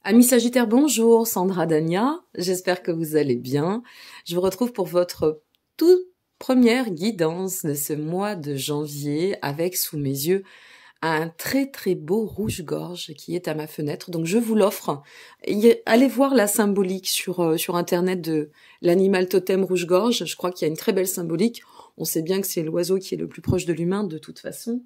Amis Sagittaires, bonjour, Sandra Dania, j'espère que vous allez bien. Je vous retrouve pour votre toute première guidance de ce mois de janvier avec sous mes yeux un très très beau rouge-gorge qui est à ma fenêtre. Donc je vous l'offre. Allez voir la symbolique sur internet de l'animal totem rouge-gorge. Je crois qu'il y a une très belle symbolique. On sait bien que c'est l'oiseau qui est le plus proche de l'humain de toute façon.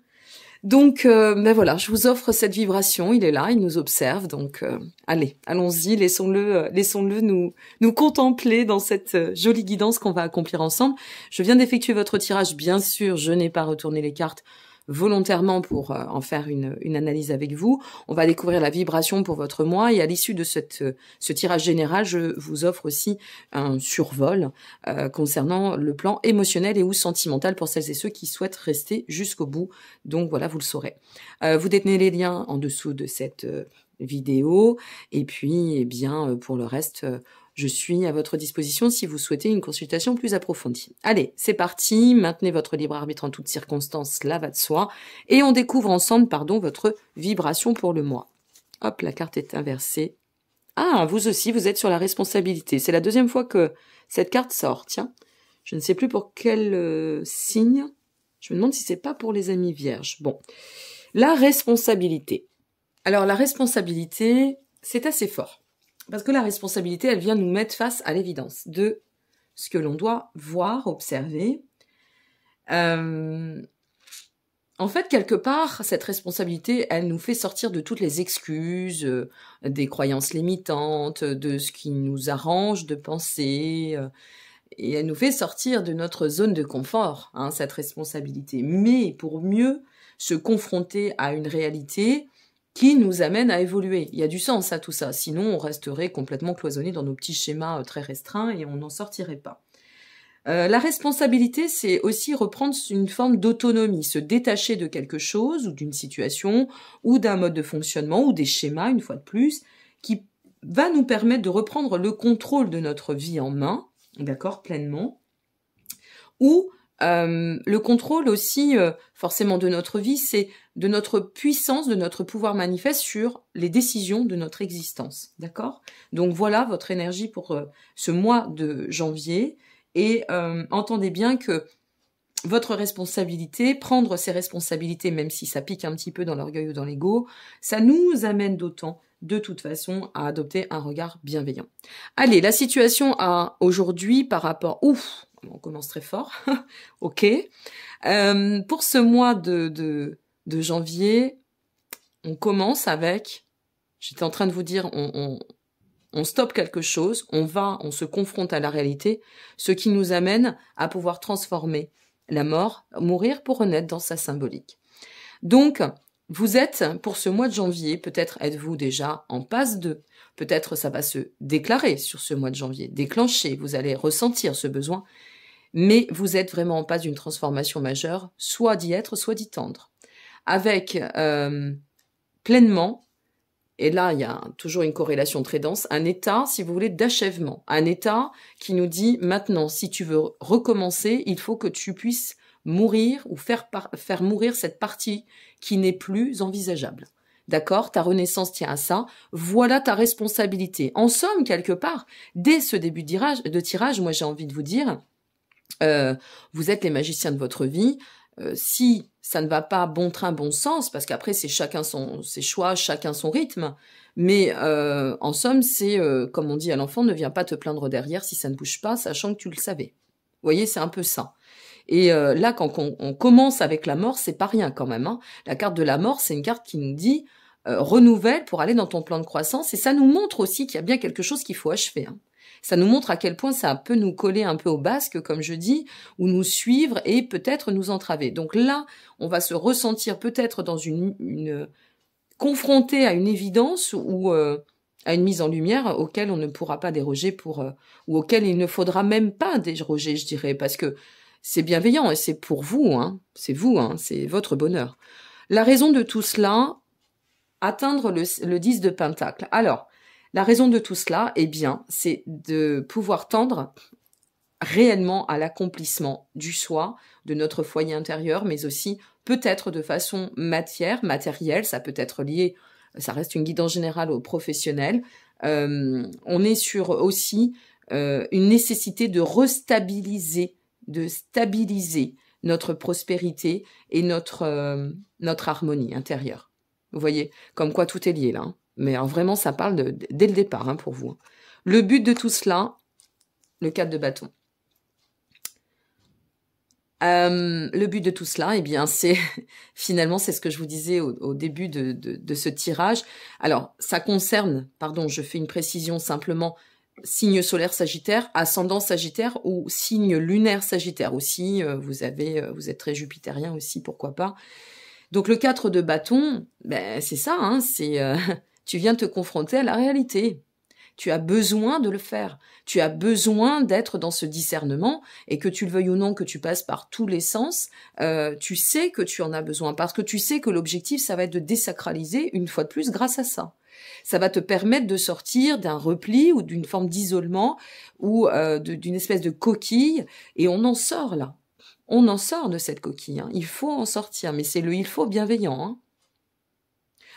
Donc, ben voilà, je vous offre cette vibration. Il est là, il nous observe. Donc, allez, allons-y, laissons-le nous contempler dans cette jolie guidance qu'on va accomplir ensemble. Je viens d'effectuer votre tirage, bien sûr. Je n'ai pas retourné les cartes volontairement pour en faire une analyse avec vous. On va découvrir la vibration pour votre mois et à l'issue de ce tirage général, je vous offre aussi un survol concernant le plan émotionnel et ou sentimental pour celles et ceux qui souhaitent rester jusqu'au bout. Donc voilà, vous le saurez. Vous détenez les liens en dessous de cette vidéo et puis eh bien pour le reste je suis à votre disposition si vous souhaitez une consultation plus approfondie. Allez, c'est parti, maintenez votre libre arbitre en toutes circonstances, cela va de soi, et on découvre ensemble, votre vibration pour le mois. Hop, la carte est inversée. Ah, vous aussi, vous êtes sur la responsabilité. C'est la deuxième fois que cette carte sort, tiens. Je ne sais plus pour quel signe. Je me demande si c'est pas pour les amis vierges. Bon, la responsabilité. Alors, la responsabilité, c'est assez fort. Parce que la responsabilité, elle vient nous mettre face à l'évidence de ce que l'on doit voir, observer. En fait, quelque part, cette responsabilité, elle nous fait sortir de toutes les excuses, des croyances limitantes, de ce qui nous arrange de penser, et elle nous fait sortir de notre zone de confort, hein, cette responsabilité. Mais pour mieux se confronter à une réalité qui nous amène à évoluer. Il y a du sens à tout ça, sinon on resterait complètement cloisonné dans nos petits schémas très restreints et on n'en sortirait pas. La responsabilité, c'est aussi reprendre une forme d'autonomie, se détacher de quelque chose ou d'une situation ou d'un mode de fonctionnement ou des schémas, une fois de plus, qui va nous permettre de reprendre le contrôle de notre vie en main, d'accord, pleinement, ou le contrôle aussi, forcément, de notre vie, c'est de notre puissance, de notre pouvoir manifeste sur les décisions de notre existence, d'accord? Donc voilà votre énergie pour ce mois de janvier, et entendez bien que votre responsabilité, prendre ses responsabilités, même si ça pique un petit peu dans l'orgueil ou dans l'ego, ça nous amène d'autant, de toute façon, à adopter un regard bienveillant. Allez, la situation à aujourd'hui par rapport... Ouf, on commence très fort. Ok. Pour ce mois de janvier, on commence avec... J'étais en train de vous dire, on stoppe quelque chose, on se confronte à la réalité, ce qui nous amène à pouvoir transformer la mort, mourir pour renaître dans sa symbolique. Donc, vous êtes, pour ce mois de janvier, peut-être êtes-vous déjà en passe 2, peut-être ça va se déclarer sur ce mois de janvier, déclencher, vous allez ressentir ce besoin, mais vous êtes vraiment en passe d'une transformation majeure, soit d'y être, soit d'y tendre. Avec pleinement, et là il y a toujours une corrélation très dense, un état, si vous voulez, d'achèvement, un état qui nous dit maintenant, si tu veux recommencer, il faut que tu puisses mourir ou faire mourir cette partie qui n'est plus envisageable. D'accord? Ta renaissance tient à ça. Voilà ta responsabilité. En somme, quelque part, dès ce début de tirage, moi j'ai envie de vous dire, vous êtes les magiciens de votre vie. Si ça ne va pas bon train, bon sens, parce qu'après c'est chacun ses choix, chacun son rythme, mais en somme c'est, comme on dit à l'enfant, ne viens pas te plaindre derrière si ça ne bouge pas, sachant que tu le savais. Vous voyez, c'est un peu ça. Et là, quand on commence avec la mort, c'est pas rien quand même, hein. La carte de la mort, c'est une carte qui nous dit renouvelle pour aller dans ton plan de croissance, et ça nous montre aussi qu'il y a bien quelque chose qu'il faut achever, hein. Ça nous montre à quel point ça peut nous coller un peu au basque, comme je dis, ou nous suivre et peut-être nous entraver. Donc là, on va se ressentir peut-être dans confronté à une évidence ou à une mise en lumière auquel on ne pourra pas déroger ou auquel il ne faudra même pas déroger, je dirais, parce que c'est bienveillant et c'est pour vous, hein. C'est vous, hein. C'est votre bonheur. La raison de tout cela, atteindre le 10 de Pentacle. Alors, la raison de tout cela, eh bien, c'est de pouvoir tendre réellement à l'accomplissement du soi, de notre foyer intérieur, mais aussi peut-être de façon matérielle, ça peut être lié ça reste une guidance générale aux professionnels. On est sur aussi une nécessité de restabiliser, de stabiliser notre prospérité et notre harmonie intérieure. Vous voyez, comme quoi tout est lié là. Hein. Mais alors vraiment, ça parle dès le départ hein, pour vous. Le but de tout cela, le 4 de bâton. Le but de tout cela, eh bien, c'est finalement, c'est ce que je vous disais au début de ce tirage. Alors, ça concerne, pardon, je fais une précision simplement, signe solaire Sagittaire, ascendant Sagittaire ou signe lunaire Sagittaire aussi. Vous êtes très jupitérien aussi, pourquoi pas. Donc le 4 de bâton, ben c'est ça, hein, c'est tu viens te confronter à la réalité. Tu as besoin de le faire. Tu as besoin d'être dans ce discernement et que tu le veuilles ou non, que tu passes par tous les sens, tu sais que tu en as besoin parce que tu sais que l'objectif, ça va être de désacraliser une fois de plus grâce à ça. Ça va te permettre de sortir d'un repli ou d'une forme d'isolement ou d'une espèce de coquille et on en sort là. On en sort de cette coquille. Hein. Il faut en sortir, mais c'est le il faut bienveillant. Hein.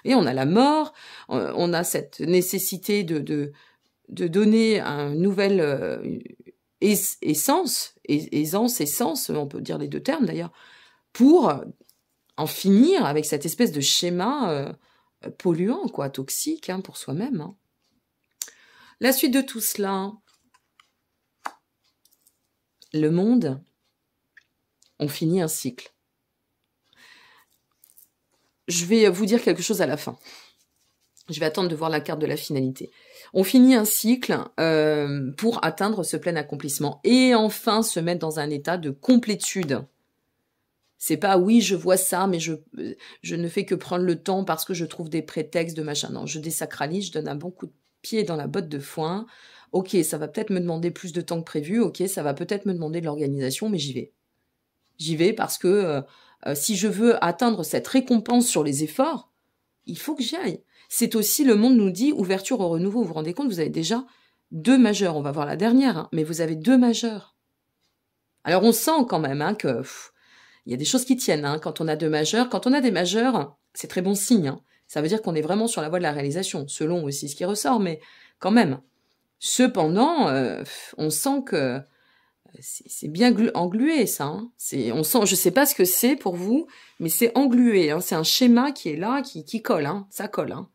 Et on a la mort, on a cette nécessité de donner un nouvel aisance, on peut dire les deux termes d'ailleurs, pour en finir avec cette espèce de schéma polluant, quoi, toxique hein, pour soi-même. Hein. La suite de tout cela, le monde, on finit un cycle. Je vais vous dire quelque chose à la fin. Je vais attendre de voir la carte de la finalité. On finit un cycle pour atteindre ce plein accomplissement et enfin se mettre dans un état de complétude. C'est pas oui, je vois ça, mais je ne fais que prendre le temps parce que je trouve des prétextes de machin. Non, je désacralise, je donne un bon coup de pied dans la botte de foin. Ok, ça va peut-être me demander plus de temps que prévu. Ok, ça va peut-être me demander de l'organisation, mais j'y vais. J'y vais parce que si je veux atteindre cette récompense sur les efforts, il faut que j'y aille. C'est aussi, le monde nous dit, ouverture au renouveau. Vous vous rendez compte, vous avez déjà 2 majeurs. On va voir la dernière, hein, mais vous avez 2 majeurs. Alors on sent quand même hein, que il y a des choses qui tiennent hein, quand on a 2 majeurs. Quand on a des majeurs, c'est très bon signe. Hein. Ça veut dire qu'on est vraiment sur la voie de la réalisation, selon aussi ce qui ressort, mais quand même. Cependant, on sent que c'est bien englué, ça. Hein. On sent, je sais pas ce que c'est pour vous, mais c'est englué. Hein. C'est un schéma qui est là, qui colle. Hein. Ça colle. Hein.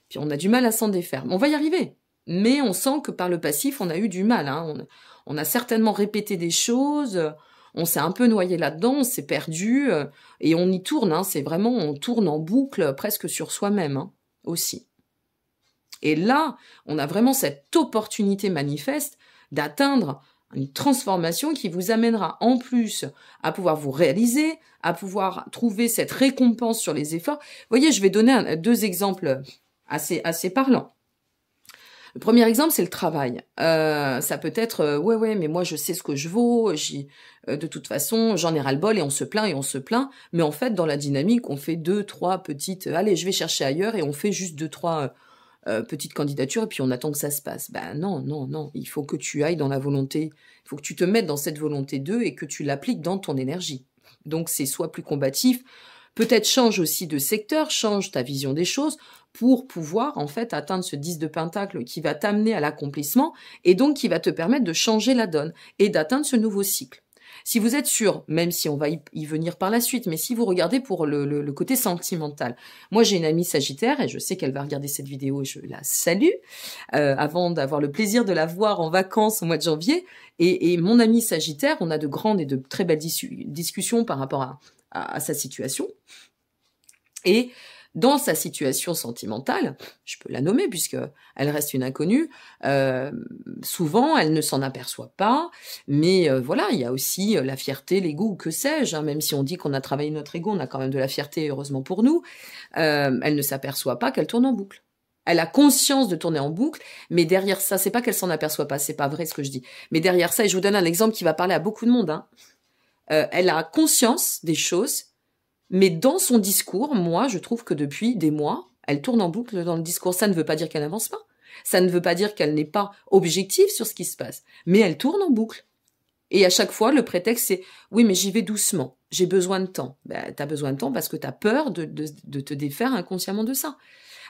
Puis on a du mal à s'en défaire. On va y arriver. Mais on sent que par le passif, on a eu du mal. Hein. On a certainement répété des choses. On s'est un peu noyé là-dedans. On s'est perdu. Et on y tourne. Hein. C'est vraiment, on tourne en boucle presque sur soi-même hein, aussi. Et là, on a vraiment cette opportunité manifeste d'atteindre une transformation qui vous amènera en plus à pouvoir vous réaliser, à pouvoir trouver cette récompense sur les efforts. Vous voyez, je vais donner 2 exemples assez parlants. Le premier exemple, c'est le travail. Ça peut être, ouais, mais moi je sais ce que je vaux, de toute façon, j'en ai ras-le-bol et on se plaint. Mais en fait, dans la dynamique, on fait 2, 3 petites, allez, je vais chercher ailleurs et on fait juste 2, 3 petites candidatures et puis on attend que ça se passe. Ben non, il faut que tu ailles dans la volonté, il faut que tu te mettes dans cette volonté 2 et que tu l'appliques dans ton énergie. Donc c'est soit plus combatif, peut-être change aussi de secteur, change ta vision des choses pour pouvoir en fait atteindre ce 10 de pentacle qui va t'amener à l'accomplissement et donc qui va te permettre de changer la donne et d'atteindre ce nouveau cycle. Si vous êtes sûr, même si on va y venir par la suite, mais si vous regardez pour le côté sentimental, moi j'ai une amie Sagittaire et je sais qu'elle va regarder cette vidéo et je la salue avant d'avoir le plaisir de la voir en vacances au mois de janvier. Et mon amie Sagittaire, on a de grandes et de très belles discussions par rapport à sa situation. Et dans sa situation sentimentale, je peux la nommer puisque elle reste une inconnue, souvent elle ne s'en aperçoit pas, mais voilà, il y a aussi la fierté, l'ego, que sais-je, hein, même si on dit qu'on a travaillé notre ego, on a quand même de la fierté, heureusement pour nous, elle ne s'aperçoit pas qu'elle tourne en boucle. Elle a conscience de tourner en boucle, mais derrière ça, c'est pas qu'elle s'en aperçoit pas, c'est pas vrai ce que je dis, mais derrière ça, et je vous donne un exemple qui va parler à beaucoup de monde, hein, elle a conscience des choses, mais dans son discours, moi, je trouve que depuis des mois, elle tourne en boucle dans le discours. Ça ne veut pas dire qu'elle n'avance pas. Ça ne veut pas dire qu'elle n'est pas objective sur ce qui se passe. Mais elle tourne en boucle. Et à chaque fois, le prétexte, c'est « oui, mais j'y vais doucement. J'ai besoin de temps. » Ben, t'as besoin de temps parce que t'as peur de te défaire inconsciemment de ça.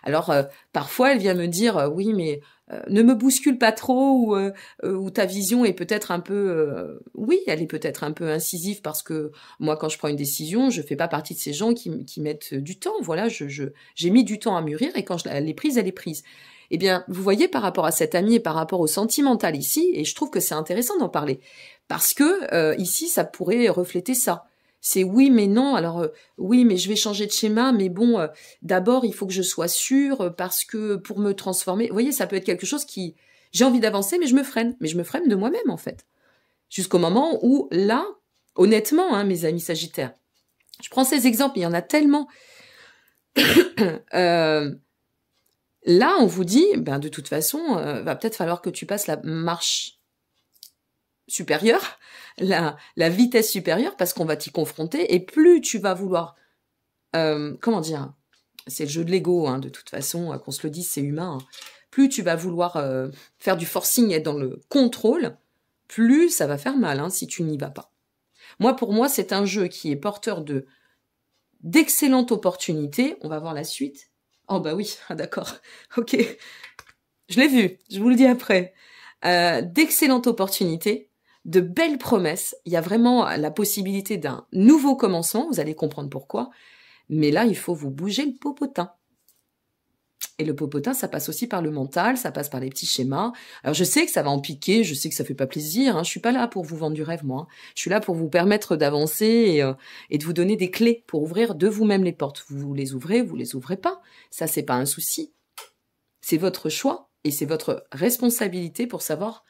Alors, parfois, elle vient me dire, oui, mais ne me bouscule pas trop, ou ta vision est peut-être un peu... oui, elle est peut-être un peu incisive, parce que moi, quand je prends une décision, je fais pas partie de ces gens qui mettent du temps. Voilà, j'ai mis du temps à mûrir, et quand elle est prise, elle est prise. Eh bien, vous voyez, par rapport à cette amie et par rapport au sentimental ici, et je trouve que c'est intéressant d'en parler, parce que ici, ça pourrait refléter ça. C'est oui, mais non, alors oui, mais je vais changer de schéma, mais bon, d'abord, il faut que je sois sûre, parce que pour me transformer, vous voyez, ça peut être quelque chose qui... J'ai envie d'avancer, mais je me freine. Mais je me freine de moi-même, en fait. Jusqu'au moment où, là, honnêtement, hein, mes amis Sagittaires, je prends ces exemples, il y en a tellement. Là, on vous dit, ben, de toute façon, va peut-être falloir que tu passes la marche supérieure, la vitesse supérieure, parce qu'on va t'y confronter, et plus tu vas vouloir, comment dire, c'est le jeu de l'ego, hein, de toute façon, qu'on se le dise, c'est humain, hein. Plus tu vas vouloir faire du forcing, être dans le contrôle, plus ça va faire mal, hein, si tu n'y vas pas. Moi, pour moi, c'est un jeu qui est porteur d'excellentes opportunités. On va voir la suite. Oh bah oui, ah, d'accord, ok, je l'ai vu, je vous le dis après. D'excellentes opportunités, de belles promesses. Il y a vraiment la possibilité d'un nouveau commencement, vous allez comprendre pourquoi. Mais là, il faut vous bouger le popotin. Et le popotin, ça passe aussi par le mental, ça passe par les petits schémas. Alors je sais que ça va en piquer, je sais que ça fait pas plaisir, hein. Je suis pas là pour vous vendre du rêve, moi, hein. Je suis là pour vous permettre d'avancer et de vous donner des clés pour ouvrir de vous-même les portes. Vous les ouvrez pas. Ça, c'est pas un souci. C'est votre choix et c'est votre responsabilité pour savoir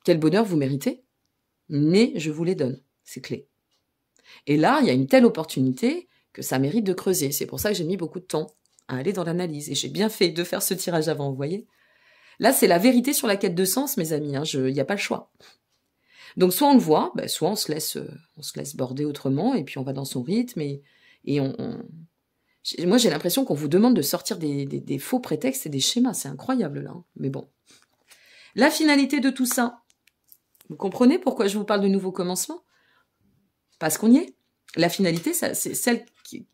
quel bonheur vous méritez. Mais je vous les donne, ces clés. Et là, il y a une telle opportunité que ça mérite de creuser. C'est pour ça que j'ai mis beaucoup de temps à aller dans l'analyse. Et j'ai bien fait de faire ce tirage avant, vous voyez. Là, c'est la vérité sur la quête de sens, mes amis. Il n'y a pas le choix. Donc, soit on le voit, soit on se laisse border autrement, et puis on va dans son rythme. Moi, j'ai l'impression qu'on vous demande de sortir des faux prétextes et des schémas. C'est incroyable, là. Mais bon. La finalité de tout ça, vous comprenez pourquoi je vous parle de nouveau commencement? Parce qu'on y est. La finalité, c'est celle qui...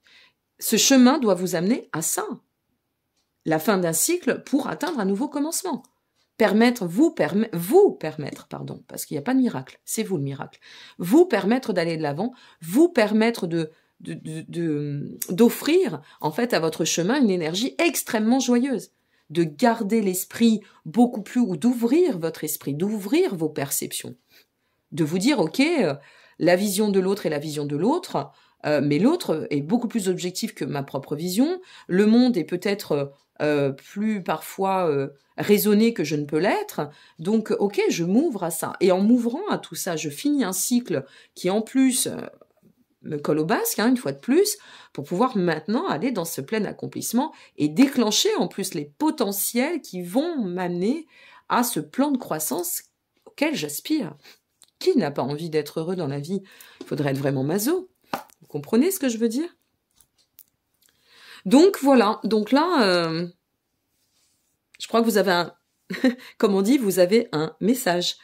Ce chemin doit vous amener à ça. La fin d'un cycle pour atteindre un nouveau commencement. Vous permettre, parce qu'il n'y a pas de miracle, c'est vous le miracle. Vous permettre d'aller de l'avant, vous permettre d'offrir, en fait, à votre chemin une énergie extrêmement joyeuse. De garder l'esprit beaucoup plus, ou d'ouvrir votre esprit, d'ouvrir vos perceptions. De vous dire, ok, la vision de l'autre est la vision de l'autre, mais l'autre est beaucoup plus objectif que ma propre vision. Le monde est peut-être plus parfois raisonné que je ne peux l'être. Donc, ok, je m'ouvre à ça. Et en m'ouvrant à tout ça, je finis un cycle qui, en plus, me colle au basque, hein, une fois de plus, pour pouvoir maintenant aller dans ce plein accomplissement et déclencher en plus les potentiels qui vont m'amener à ce plan de croissance auquel j'aspire. Qui n'a pas envie d'être heureux dans la vie? Il faudrait être vraiment maso. Vous comprenez ce que je veux dire? Donc voilà, donc là, je crois que vous avez comme on dit, vous avez un message.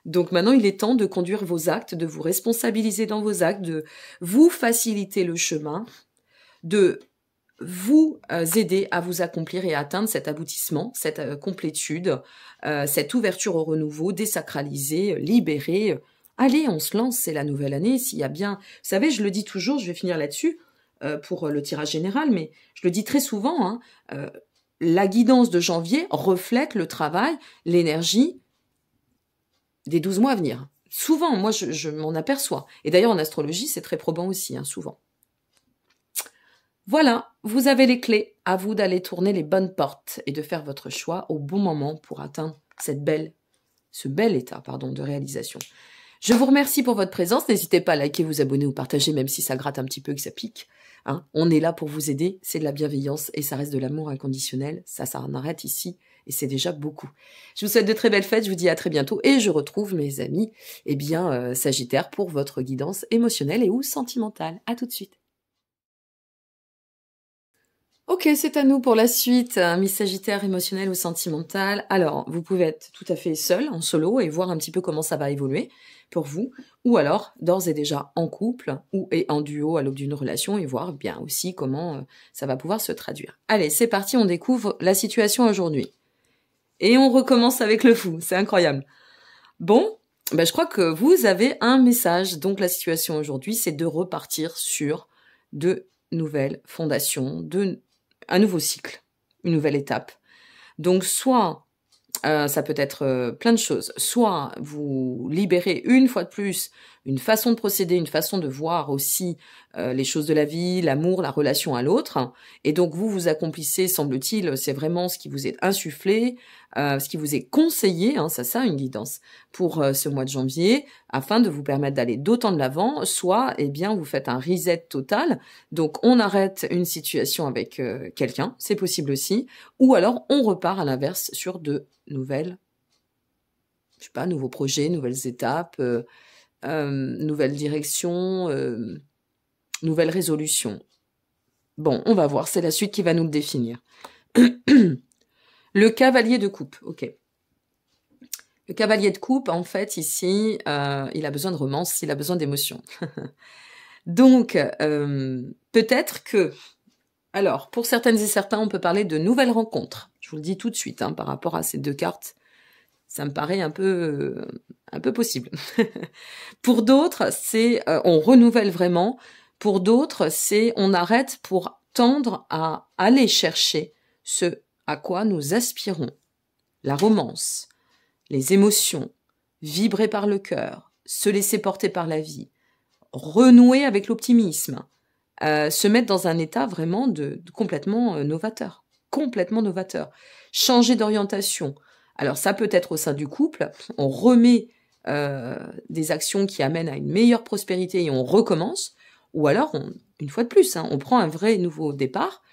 Donc maintenant, il est temps de conduire vos actes, de vous responsabiliser dans vos actes, de vous faciliter le chemin, de vous aider à vous accomplir et à atteindre cet aboutissement, cette complétude, cette ouverture au renouveau, désacraliser, libérer. Allez, on se lance, c'est la nouvelle année. S'il y a bien... Vous savez, je le dis toujours, je vais finir là-dessus pour le tirage général, mais je le dis très souvent, hein, la guidance de janvier reflète le travail, l'énergie des 12 mois à venir. Souvent, moi, je m'en aperçois. Et d'ailleurs, en astrologie, c'est très probant aussi, hein, souvent. Voilà, vous avez les clés. À vous d'aller tourner les bonnes portes et de faire votre choix au bon moment pour atteindre ce bel état de réalisation. Je vous remercie pour votre présence. N'hésitez pas à liker, vous abonner ou partager, même si ça gratte un petit peu, que ça pique. Hein, on est là pour vous aider. C'est de la bienveillance et ça reste de l'amour inconditionnel. Ça en arrête ici et c'est déjà beaucoup. Je vous souhaite de très belles fêtes. Je vous dis à très bientôt et je retrouve mes amis, Sagittaires, pour votre guidance émotionnelle et ou sentimentale. À tout de suite. Ok, c'est à nous pour la suite. Miss Sagittaire, émotionnel ou sentimental. Alors, vous pouvez être tout à fait seul, en solo, et voir un petit peu comment ça va évoluer pour vous. Ou alors, d'ores et déjà en couple ou et en duo à l'aube d'une relation et voir bien aussi comment ça va pouvoir se traduire. Allez, c'est parti, on découvre la situation aujourd'hui. Et on recommence avec le fou, c'est incroyable. Bon, ben je crois que vous avez un message. Donc la situation aujourd'hui, c'est de repartir sur de nouvelles fondations, un nouveau cycle, une nouvelle étape. Donc soit, ça peut être plein de choses, soit vous libérez une fois de plus une façon de procéder, une façon de voir aussi les choses de la vie, l'amour, la relation à l'autre, et donc vous accomplissez, semble-t-il, c'est vraiment ce qui vous est insufflé, ce qui vous est conseillé, hein, ça une guidance pour ce mois de janvier, afin de vous permettre d'aller d'autant de l'avant, soit, eh bien, vous faites un reset total, donc on arrête une situation avec quelqu'un, c'est possible aussi, ou alors on repart à l'inverse sur de nouvelles, je sais pas, nouveaux projets, nouvelles étapes, nouvelles directions, nouvelles résolutions. Bon, on va voir, c'est la suite qui va nous le définir. Le cavalier de coupe, ok. Le cavalier de coupe, en fait, ici, il a besoin de romance, il a besoin d'émotion. Donc, peut-être que... Alors, pour certaines et certains, on peut parler de nouvelles rencontres. Je vous le dis tout de suite, hein, par rapport à ces deux cartes. Ça me paraît un peu possible. Pour d'autres, c'est on renouvelle vraiment. Pour d'autres, c'est on arrête pour tendre à aller chercher ce à quoi nous aspirons. La romance, les émotions, vibrer par le cœur, se laisser porter par la vie, renouer avec l'optimisme, se mettre dans un état vraiment de complètement novateur. Complètement novateur. Changer d'orientation. Alors ça peut être au sein du couple, on remet des actions qui amènent à une meilleure prospérité et on recommence, ou alors, une fois de plus, on prend un vrai nouveau départ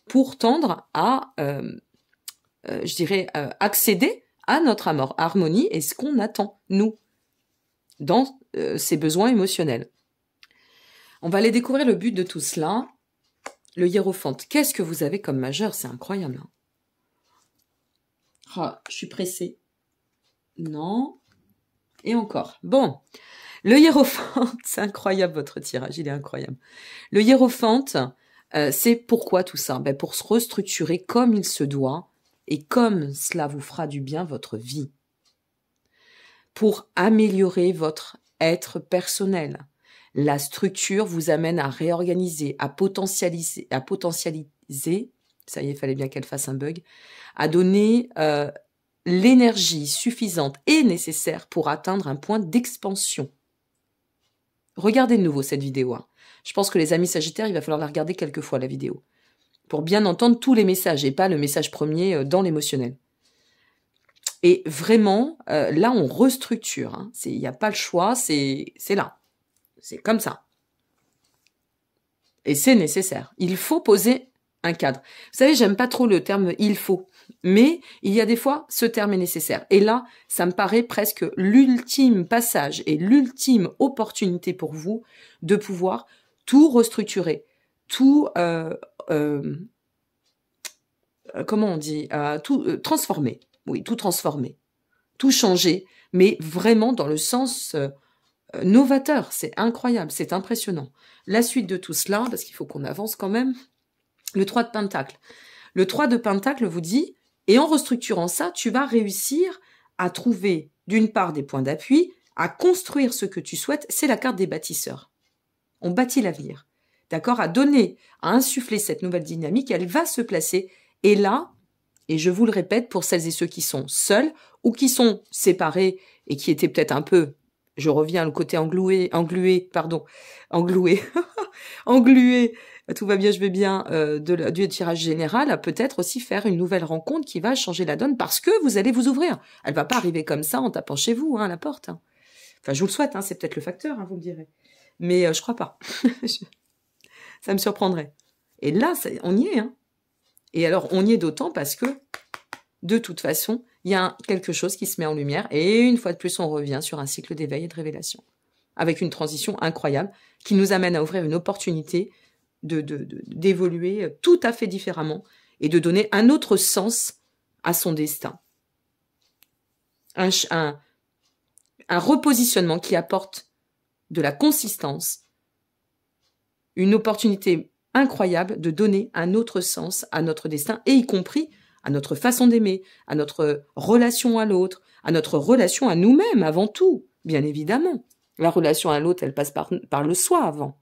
pour tendre à, je dirais, accéder à notre harmonie et ce qu'on attend, nous, dans ces besoins émotionnels. On va aller découvrir le but de tout cela. Le hiérophante, qu'est-ce que vous avez comme majeur? C'est incroyable. Ah, je suis pressée. Non. Et encore. Bon. Le hiérophante, c'est incroyable votre tirage, il est incroyable. Le hiérophante, c'est pourquoi tout ça? Ben pour se restructurer comme il se doit et comme cela vous fera du bien votre vie. Pour améliorer votre être personnel. La structure vous amène à réorganiser, à potentialiser, ça y est, il fallait bien qu'elle fasse un bug, à donner l'énergie suffisante et nécessaire pour atteindre un point d'expansion. Regardez de nouveau cette vidéo. Je pense que les amis sagittaires, il va falloir la regarder quelques fois, la vidéo, pour bien entendre tous les messages et pas le message premier dans l'émotionnel. Et vraiment, là, on restructure. Il n'y a pas le choix, c'est là. C'est comme ça. Et c'est nécessaire. Il faut poser un cadre. Vous savez, j'aime pas trop le terme « il faut », mais il y a des fois, ce terme est nécessaire. Et là, ça me paraît presque l'ultime passage et l'ultime opportunité pour vous de pouvoir tout restructurer, tout, comment on dit, tout transformer. Oui, tout transformer, tout changer, mais vraiment dans le sens... novateur, c'est incroyable, c'est impressionnant. La suite de tout cela, parce qu'il faut qu'on avance quand même, le 3 de Pentacle. Le 3 de Pentacle vous dit, et en restructurant ça, tu vas réussir à trouver d'une part des points d'appui, à construire ce que tu souhaites, c'est la carte des bâtisseurs. On bâtit l'avenir, d'accord? À donner, à insuffler cette nouvelle dynamique, elle va se placer, et là, et je vous le répète, pour celles et ceux qui sont seuls, ou qui sont séparés, et qui étaient peut-être un peu... Je reviens au côté englué, tout va bien, je vais bien, du tirage général, peut-être aussi faire une nouvelle rencontre qui va changer la donne parce que vous allez vous ouvrir. Elle va pas arriver comme ça en tapant chez vous, à la porte. Enfin, je vous le souhaite, c'est peut-être le facteur, vous me direz. Mais je crois pas. Ça me surprendrait. Et là, on y est. Et alors, on y est d'autant parce que, de toute façon, il y a quelque chose qui se met en lumière et une fois de plus, on revient sur un cycle d'éveil et de révélation avec une transition incroyable qui nous amène à ouvrir une opportunité d'évoluer tout à fait différemment et de donner un autre sens à son destin. Un repositionnement qui apporte de la consistance, une opportunité incroyable de donner un autre sens à notre destin, et y compris à notre façon d'aimer, à notre relation à l'autre, à notre relation à nous-mêmes avant tout, bien évidemment. La relation à l'autre, elle passe par le soi avant.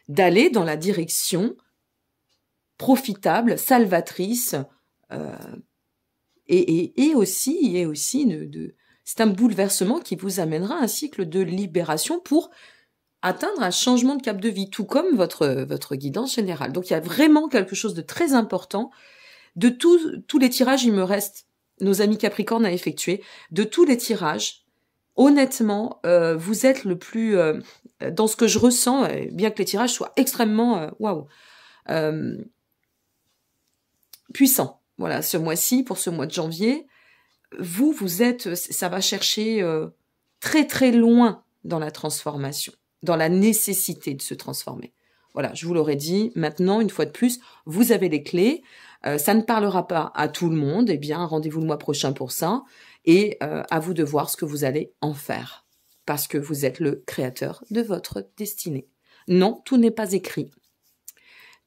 D'aller dans la direction profitable, salvatrice, et aussi c'est un bouleversement qui vous amènera à un cycle de libération pour atteindre un changement de cap de vie, tout comme votre guidance générale. Donc il y a vraiment quelque chose de très important. De tous les tirages, il me reste nos amis Capricorne à effectuer. De tous les tirages, honnêtement, vous êtes le plus dans ce que je ressens, bien que les tirages soient extrêmement puissants. Voilà, ce mois-ci, pour ce mois de janvier, vous êtes, ça va chercher très très loin dans la transformation, dans la nécessité de se transformer. Voilà, je vous l'aurais dit. Maintenant, une fois de plus, vous avez les clés. Ça ne parlera pas à tout le monde. Eh bien, rendez-vous le mois prochain pour ça. Et à vous de voir ce que vous allez en faire. Parce que vous êtes le créateur de votre destinée. Non, tout n'est pas écrit.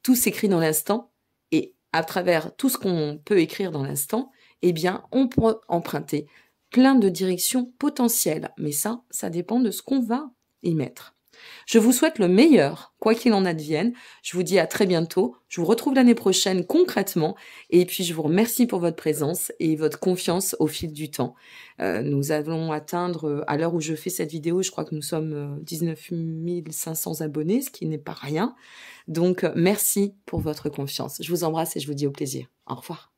Tout s'écrit dans l'instant. Et à travers tout ce qu'on peut écrire dans l'instant, eh bien, on peut emprunter plein de directions potentielles. Mais ça dépend de ce qu'on va y mettre. Je vous souhaite le meilleur, quoi qu'il en advienne. Je vous dis à très bientôt. Je vous retrouve l'année prochaine concrètement. Et puis, je vous remercie pour votre présence et votre confiance au fil du temps. Nous allons atteindre, à l'heure où je fais cette vidéo, je crois que nous sommes 19 500 abonnés, ce qui n'est pas rien. Donc, merci pour votre confiance. Je vous embrasse et je vous dis au plaisir. Au revoir.